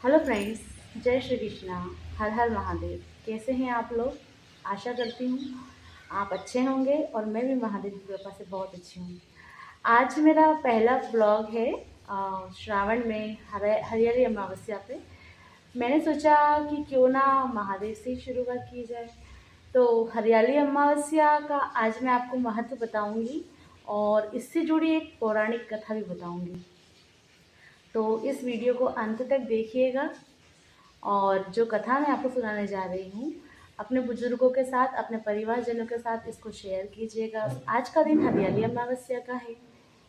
Hello friends, जय श्री कृष्णा। हर हर महादेव। कैसे हैं आप लोग? आशा करती हूँ आप अच्छे होंगे और मैं भी महादेव की कृपा से बहुत अच्छी हूँ। आज मेरा पहला ब्लॉग है श्रावण में हरियाली अमावस्या पे। मैंने सोचा कि क्यों ना महादेव से ही शुरुआत की जाए। तो हरियाली अमावस्या का आज मैं आपको महत्व बताऊंगी और इससे जुड़ी एक पौराणिक कथा भी बताऊंगी। तो इस वीडियो को अंत तक देखिएगा। और जो कथा मैं आपको सुनाने जा रही हूँ, अपने बुजुर्गों के साथ, अपने परिवारजनों के साथ इसको शेयर कीजिएगा। आज का दिन हरियाली अमावस्या का है।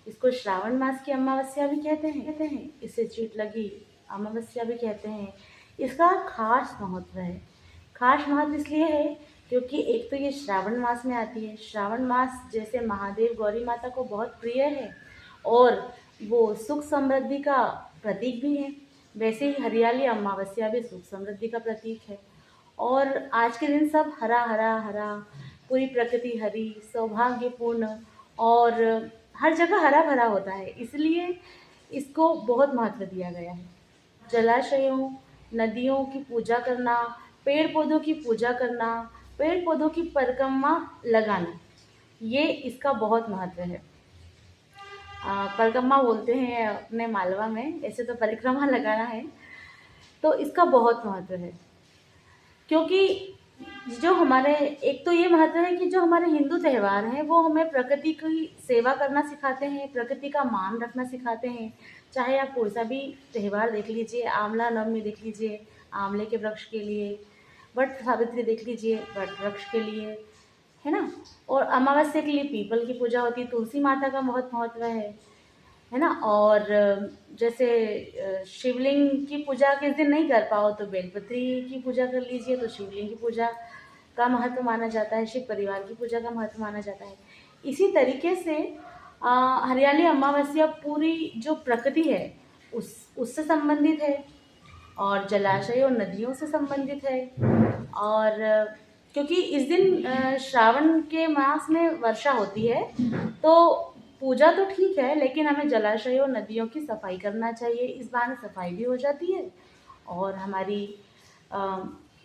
इसको श्रावण मास की अमावस्या भी कहते हैं। इसे चीट लगी अमावस्या भी कहते हैं। इसका खास महत्व है। खास महत्व इसलिए है क्योंकि एक तो ये श्रावण मास में आती है। श्रावण मास जैसे महादेव गौरी माता को बहुत प्रिय है और वो सुख समृद्धि का प्रतीक भी है, वैसे ही हरियाली अमावस्या भी सुख समृद्धि का प्रतीक है। और आज के दिन सब हरा हरा हरा, पूरी प्रकृति हरी, सौभाग्यपूर्ण और हर जगह हरा भरा होता है, इसलिए इसको बहुत महत्व दिया गया है। जलाशयों, नदियों की पूजा करना, पेड़ पौधों की पूजा करना, पेड़ पौधों की परिक्रमा लगाना, ये इसका बहुत महत्व है। परिक्रमा बोलते हैं अपने मालवा में, ऐसे तो परिक्रमा लगाना है। तो इसका बहुत महत्व है क्योंकि जो हमारे, एक तो ये महत्व है कि जो हमारे हिंदू त्यौहार हैं वो हमें प्रकृति की सेवा करना सिखाते हैं, प्रकृति का मान रखना सिखाते हैं। चाहे आप कोई सा भी त्यौहार देख लीजिए, आंवला नवमी देख लीजिए, आंवले के वृक्ष के लिए, वट सावित्री देख लीजिए, वट वृक्ष के लिए, है ना। और अमावस्या के लिए पीपल की पूजा होती है, तुलसी माता का बहुत महत्व है ना। और जैसे शिवलिंग की पूजा किस दिन नहीं कर पाओ तो बेलपत्री की पूजा कर लीजिए, तो शिवलिंग की पूजा का महत्व माना जाता है, शिव परिवार की पूजा का महत्व माना जाता है। इसी तरीके से हरियाली अमावस्या पूरी जो प्रकृति है उससे संबंधित है और जलाशय और नदियों से संबंधित है। और क्योंकि इस दिन श्रावण के मास में वर्षा होती है, तो पूजा तो ठीक है लेकिन हमें जलाशयों और नदियों की सफाई करना चाहिए। इस बहाने सफाई भी हो जाती है और हमारी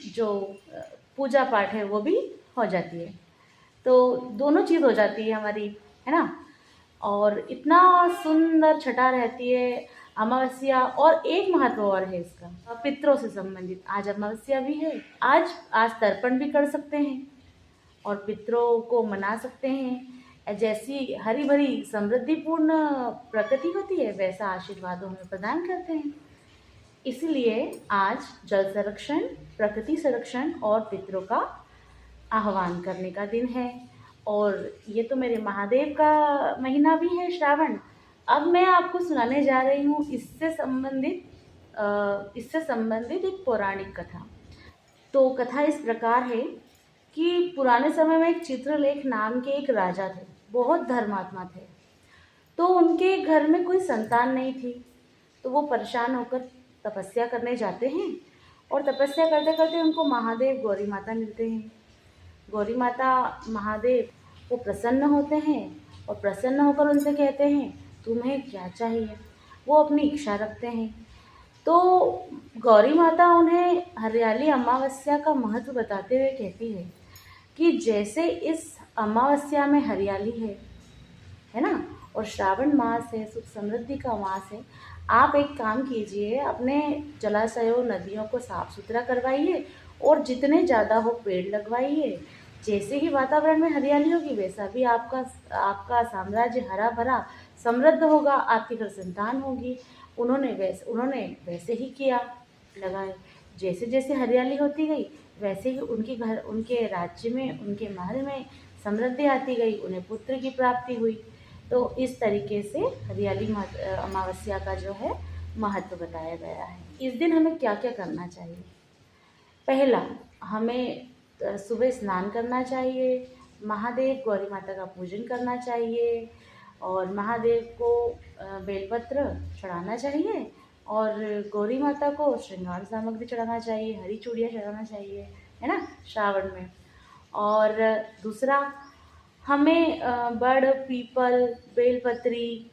जो पूजा पाठ है वो भी हो जाती है। तो दोनों चीज़ हो जाती है हमारी, है ना। और इतना सुंदर छटा रहती है अमावस्या। और एक महत्व और है इसका, पितरों से संबंधित। आज अमावस्या भी है, आज तर्पण भी कर सकते हैं और पितरों को मना सकते हैं। जैसी हरी भरी समृद्धिपूर्ण प्रकृति होती है वैसा आशीर्वाद हमें प्रदान करते हैं। इसलिए आज जल संरक्षण, प्रकृति संरक्षण और पितरों का आह्वान करने का दिन है। और ये तो मेरे महादेव का महीना भी है श्रावण। अब मैं आपको सुनाने जा रही हूँ इससे संबंधित एक पौराणिक कथा। तो कथा इस प्रकार है कि पुराने समय में एक चित्रलेख नाम के एक राजा थे, बहुत धर्मात्मा थे। तो उनके घर में कोई संतान नहीं थी, तो वो परेशान होकर तपस्या करने जाते हैं और तपस्या करते करते उनको महादेव गौरी माता मिलते हैं। गौरी माता महादेव वो प्रसन्न होते हैं और प्रसन्न होकर उनसे कहते हैं तुम्हें क्या चाहिए। वो अपनी इच्छा रखते हैं। तो गौरी माता उन्हें हरियाली अमावस्या का महत्व बताते हुए कहती है कि जैसे इस अमावस्या में हरियाली है ना, और श्रावण मास है, सुख समृद्धि का मास है, आप एक काम कीजिए, अपने जलाशयों नदियों को साफ सुथरा करवाइए और जितने ज़्यादा हो पेड़ लगवाइए। जैसे ही वातावरण में हरियाली होगी वैसा भी आपका साम्राज्य हरा भरा समृद्ध होगा, आपके घर संतान होगी। उन्होंने वैसे ही किया, लगाए। जैसे जैसे हरियाली होती गई वैसे ही उनके राज्य में, उनके महल में समृद्धि आती गई, उन्हें पुत्र की प्राप्ति हुई। तो इस तरीके से हरियाली अमावस्या का जो है महत्व बताया गया है। इस दिन हमें क्या क्या करना चाहिए? पहला, हमें सुबह स्नान करना चाहिए, महादेव गौरी माता का पूजन करना चाहिए और महादेव को बेलपत्र चढ़ाना चाहिए और गौरी माता को श्रृंगार सामग्री चढ़ाना चाहिए, हरी चूड़ियाँ चढ़ाना चाहिए, है ना, श्रावण में। और दूसरा, हमें बड़, पीपल, बेलपत्री,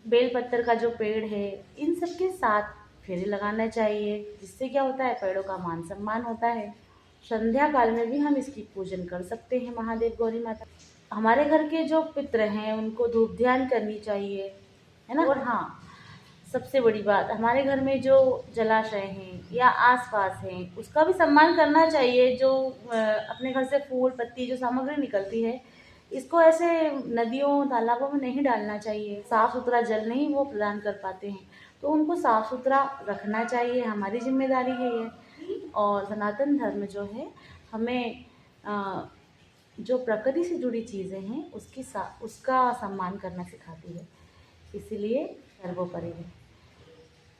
बेलपत्र का जो पेड़ है, इन सब के साथ फेरे लगाना चाहिए, जिससे क्या होता है, पेड़ों का मान सम्मान होता है। संध्या काल में भी हम इसकी पूजन कर सकते हैं, महादेव गौरी माता। हमारे घर के जो पितृ हैं उनको धूप ध्यान करनी चाहिए, है ना। और हाँ, सबसे बड़ी बात, हमारे घर में जो जलाशय हैं या आसपास हैं उसका भी सम्मान करना चाहिए। जो अपने घर से फूल पत्ती जो सामग्री निकलती है, इसको ऐसे नदियों तालाबों में नहीं डालना चाहिए। साफ़ सुथरा जल नहीं वो प्रदान कर पाते हैं, तो उनको साफ़ सुथरा रखना चाहिए, हमारी जिम्मेदारी है ये। और सनातन धर्म जो है हमें जो प्रकृति से जुड़ी चीज़ें हैं उसका सम्मान करना सिखाती है, इसीलिए सर्वोपरि है।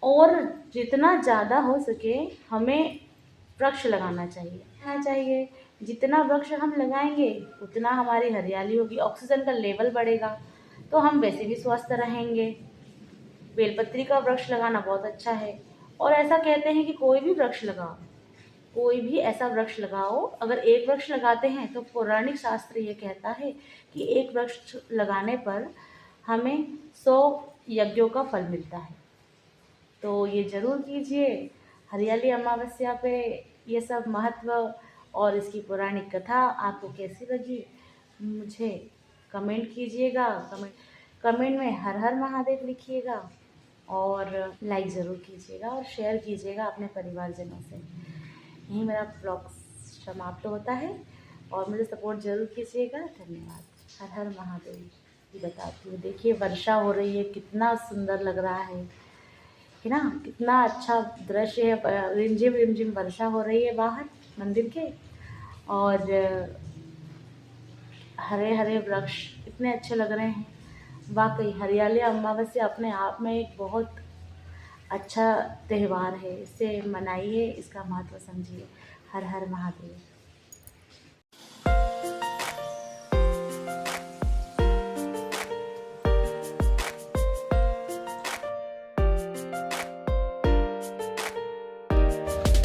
और जितना ज़्यादा हो सके हमें वृक्ष लगाना चाहिए। जितना वृक्ष हम लगाएंगे उतना हमारी हरियाली होगी, ऑक्सीजन का लेवल बढ़ेगा, तो हम वैसे भी स्वस्थ रहेंगे। बेलपत्री का वृक्ष लगाना बहुत अच्छा है। और ऐसा कहते हैं कि कोई भी वृक्ष लगाओ, कोई भी ऐसा वृक्ष लगाओ, अगर एक वृक्ष लगाते हैं तो पौराणिक शास्त्र ये कहता है कि एक वृक्ष लगाने पर हमें 100 यज्ञों का फल मिलता है। तो ये ज़रूर कीजिए। हरियाली अमावस्या पे ये सब महत्व और इसकी पौराणिक कथा आपको कैसी लगी, मुझे कमेंट कीजिएगा। कमेंट में हर हर महादेव लिखिएगा और लाइक ज़रूर कीजिएगा और शेयर कीजिएगा अपने परिवारजनों से। यही मेरा ब्लॉग समाप्त होता है और मुझे सपोर्ट ज़रूर कीजिएगा। धन्यवाद। हर हर महादेव। ये बताती हूँ, देखिए वर्षा हो रही है, कितना सुंदर लग रहा है ना, कितना अच्छा दृश्य है। रिमझिम रिमझिम वर्षा हो रही है बाहर मंदिर के, और हरे हरे वृक्ष इतने अच्छे लग रहे हैं। वाकई हरियाली अमावस्या अपने आप में एक बहुत अच्छा त्यौहार है, इसे मनाइए, इसका महत्व समझिए। हर हर महादेव।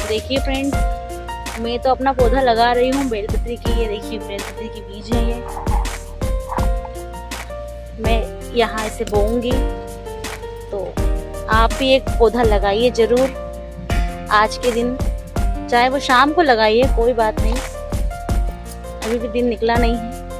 देखिए फ्रेंड्स, मैं तो अपना पौधा लगा रही हूँ बेलपत्री की। ये देखिए बेलपत्री के बीज हैं ये, मैं यहाँ इसे बोऊंगी। तो आप भी एक पौधा लगाइए ज़रूर आज के दिन, चाहे वो शाम को लगाइए, कोई बात नहीं, अभी भी दिन निकला नहीं है।